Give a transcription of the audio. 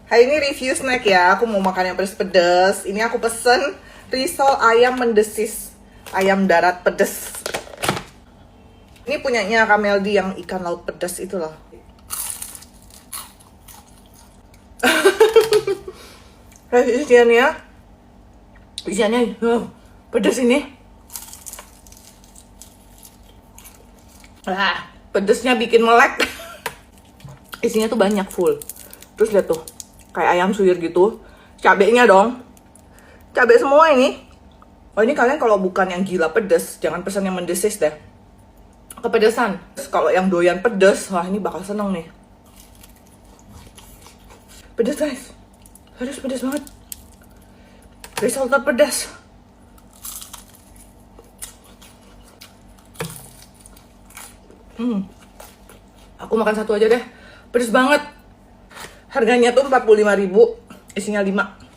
Hari ini review snack ya. Aku mau makan yang pedes-pedes. Ini aku pesen risol ayam mendesis, ayam darat pedes. Ini punyanya Kameldi yang ikan laut pedas itu loh. Isiannya, pedes ini. Pedesnya bikin melek. Isinya tuh banyak, full. Terus lihat tuh, kayak ayam suwir gitu. Cabenya dong, cabai semua ini. Oh, ini kalian kalau bukan yang gila pedes, jangan pesan yang mendesis deh, kepedesan. Kalau yang doyan pedes, wah ini bakal seneng nih. Pedes guys, harus pedes banget. Risol terpedas. Aku makan satu aja deh. Pedes banget. Harganya tuh 45.000, isinya 5.